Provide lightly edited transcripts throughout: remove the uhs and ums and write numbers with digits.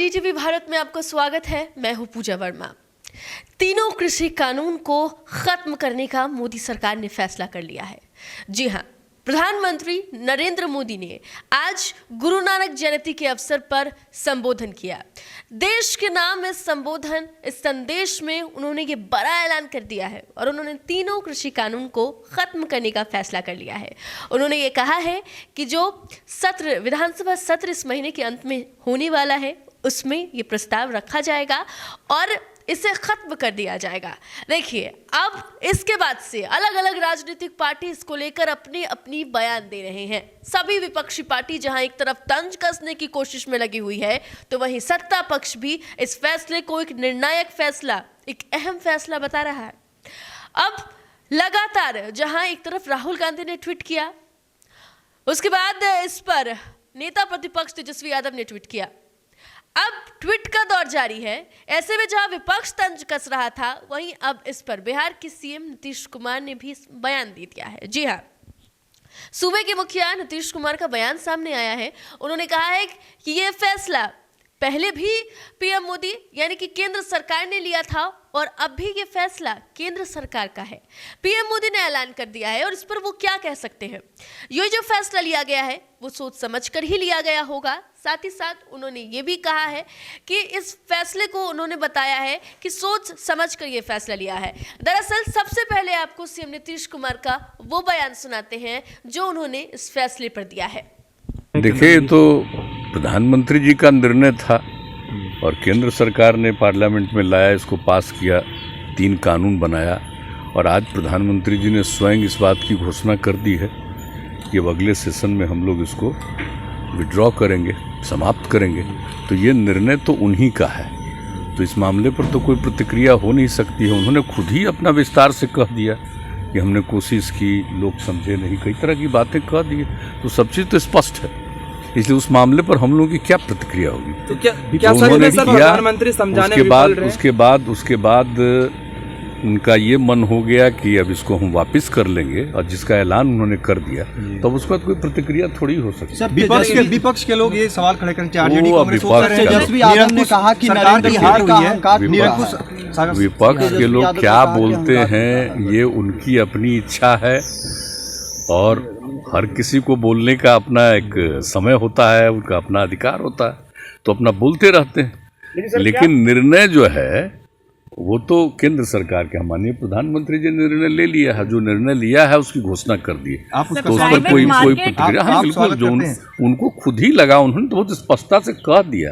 जीटीवी भारत में आपका स्वागत है। मैं हूं पूजा वर्मा। तीनों कृषि कानून को खत्म करने का मोदी सरकार ने फैसला कर लिया है। जी हां, प्रधानमंत्री नरेंद्र मोदी ने आज गुरु नानक जयंती के अवसर पर संबोधन किया। देश के नाम इस संबोधन, इस संदेश में उन्होंने ये बड़ा ऐलान कर दिया है और उन्होंने तीनों कृषि कानून को खत्म करने का फैसला कर लिया है। उन्होंने ये कहा है कि जो सत्र, विधानसभा सत्र इस महीने के अंत में होने वाला है, उसमें ये प्रस्ताव रखा जाएगा और इसे खत्म कर दिया जाएगा। देखिए, अब इसके बाद से अलग अलग राजनीतिक पार्टी इसको लेकर अपनी अपनी बयान दे रहे हैं। सभी विपक्षी पार्टी जहां एक तरफ तंज कसने की कोशिश में लगी हुई है, तो वहीं सत्ता पक्ष भी इस फैसले को एक निर्णायक फैसला, एक अहम फैसला बता रहा है। अब लगातार जहां एक तरफ राहुल गांधी ने ट्वीट किया, उसके बाद इस पर नेता प्रतिपक्ष तेजस्वी यादव ने ट्वीट किया। अब ट्वीट का दौर जारी है। ऐसे में जहां विपक्ष तंज कस रहा था, वहीं अब इस पर बिहार के सीएम नीतीश कुमार ने भी बयान दे दिया है। जी हां, सूबे के मुखिया नीतीश कुमार का बयान सामने आया है। उन्होंने कहा है कि यह फैसला पहले भी पीएम मोदी यानी कि केंद्र सरकार ने लिया था और अब भी ये फैसला केंद्र सरकार का है। पीएम मोदी ने ऐलान कर दिया है और इस पर वो क्या कह सकते हैं। ये जो फैसला लिया गया है वो सोच समझ कर ही लिया गया होगा। साथ ही साथ उन्होंने ये भी कहा है कि इस फैसले को उन्होंने बताया है कि सोच समझ कर ये फैसला लिया है। दरअसल सबसे पहले आपको सीएम नीतीश कुमार का वो बयान सुनाते हैं जो उन्होंने इस फैसले पर दिया है। देखिए, तो प्रधानमंत्री जी का निर्णय था और केंद्र सरकार ने पार्लियामेंट में लाया, इसको पास किया, 3 कानून बनाया और आज प्रधानमंत्री जी ने स्वयं इस बात की घोषणा कर दी है कि अब अगले सेशन में हम लोग इसको विड्रॉ करेंगे, समाप्त करेंगे। तो ये निर्णय तो उन्हीं का है, तो इस मामले पर तो कोई प्रतिक्रिया हो नहीं सकती है। उन्होंने खुद ही अपना विस्तार से कह दिया कि हमने कोशिश की, लोग समझे नहीं, कई तरह की बातें कह दी, तो सब चीज़ तो स्पष्ट है। इसलिए उस मामले पर हम लोगों की क्या प्रतिक्रिया होगी। तो क्या उन्होंने प्रधानमंत्री समझाने उसके बाद उनका ये मन हो गया कि अब इसको हम वापस कर लेंगे और जिसका ऐलान उन्होंने कर दिया, तब उसके बाद कोई प्रतिक्रिया थोड़ी हो सकती है। विपक्ष के लोग ये सवाल खड़े करते हैं। विपक्ष के लोग क्या बोलते हैं ये उनकी अपनी इच्छा है और हर किसी को बोलने का अपना एक समय होता है, उनका अपना अधिकार होता है, तो अपना बोलते रहते हैं। लेकिन निर्णय जो है वो तो केंद्र सरकार के, माननीय प्रधानमंत्री जी ने निर्णय ले लिया है। जो निर्णय लिया है उसकी घोषणा कर दी है, तो उस पर कोई प्रतिक्रिया, हाँ बिल्कुल, जो उनको खुद ही लगा, उन्होंने तो बहुत स्पष्टता से कह दिया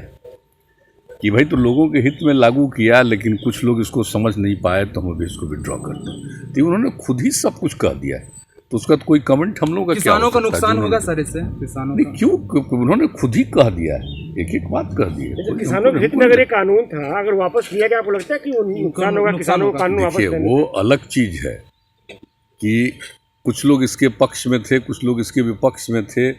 कि भाई तो लोगों के हित में लागू किया, लेकिन कुछ लोग इसको समझ नहीं पाए तो हम अभी इसको विड्रॉ करते हैं। तो उन्होंने खुद ही सब कुछ कह दिया है, तो उसका तो कोई कमेंट हम लोगों का क्या हो सकता है। किसानों का नुकसान होगा सर इससे? किसानों नहीं, क्यों, उन्होंने खुद ही कह दिया है, एक बात कह दी है। किसानों के हित में अगर ये कानून था, अगर वापस किया गया, आपको लगता है कि नुकसान होगा किसानों को कानून वापस? देखिए, वो अलग चीज है कि कुछ लोग इसके पक्ष में थे, कुछ लोग इसके विपक्ष में थे।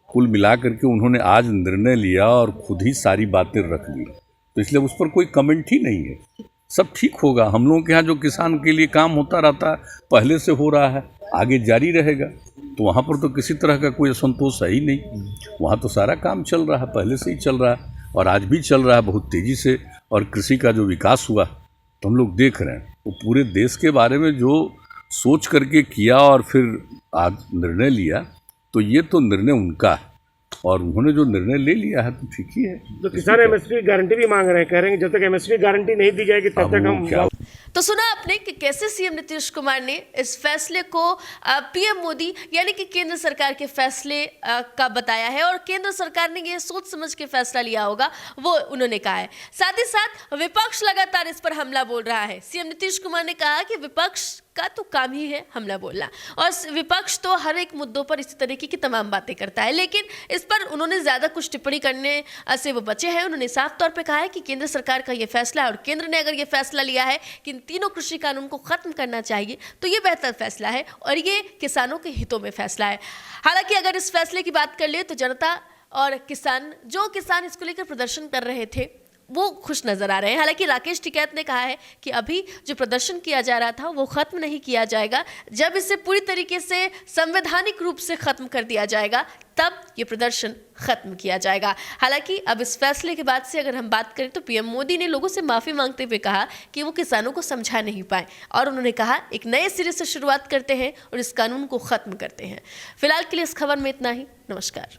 कुल मिला करके उन्होंने आज निर्णय लिया और खुद ही सारी बातें रख ली, तो इसलिए उस पर कोई कमेंट ही नहीं है। सब ठीक होगा। हम लोगों के यहाँ जो किसान के लिए काम होता रहता है, पहले से हो रहा है, आगे जारी रहेगा, तो वहाँ पर तो किसी तरह का कोई असंतोष है ही नहीं। वहाँ तो सारा काम चल रहा है, पहले से ही चल रहा है और आज भी चल रहा है बहुत तेज़ी से। और कृषि का जो विकास हुआ तो हम लोग देख रहे हैं, वो पूरे देश के बारे में जो सोच करके किया और फिर आज निर्णय लिया, तो ये तो निर्णय उनका है और उन्होंने जो निर्णय ले लिया है तो ठीक ही है। तो किसान एमएसपी गारंटी भी मांग रहे हैं, कह रहे हैं जब तक एमएसपी गारंटी नहीं दी जाएगी तब तक हम। तो सुना आपने कि कैसे सीएम नीतीश कुमार ने इस फैसले को पीएम मोदी यानी कि केंद्र सरकार के फैसले का बताया है और केंद्र सरकार ने ये सोच समझ के फैसला लिया होगा, वो उन्होंने कहा है। साथ ही साथ विपक्ष लगातार इस पर हमला बोल रहा है। सीएम नीतीश कुमार ने कहा कि विपक्ष का तो काम ही है हमला बोलना और विपक्ष तो हर एक मुद्दों पर इसी तरीके की तमाम बातें करता है, लेकिन इस पर उन्होंने ज़्यादा कुछ टिप्पणी करने से वो बचे हैं। उन्होंने साफ तौर पे कहा है कि केंद्र सरकार का ये फैसला है और केंद्र ने अगर ये फैसला लिया है कि इन तीनों कृषि कानून को खत्म करना चाहिए, तो ये बेहतर फैसला है और ये किसानों के हितों में फैसला है। हालांकि अगर इस फैसले की बात कर ले तो जनता और किसान, जो किसान इसको लेकर प्रदर्शन कर रहे थे, वो खुश नजर आ रहे हैं। हालांकि राकेश टिकैत ने कहा है कि अभी जो प्रदर्शन किया जा रहा था वो खत्म नहीं किया जाएगा, जब इसे पूरी तरीके से संवैधानिक रूप से खत्म कर दिया जाएगा तब ये प्रदर्शन खत्म किया जाएगा। हालांकि अब इस फैसले के बाद से अगर हम बात करें तो पीएम मोदी ने लोगों से माफी मांगते हुए कहा कि वो किसानों को समझा नहीं पाए और उन्होंने कहा एक नए सिरे से शुरुआत करते हैं और इस कानून को खत्म करते हैं। फिलहाल के लिए इस खबर में इतना ही। नमस्कार।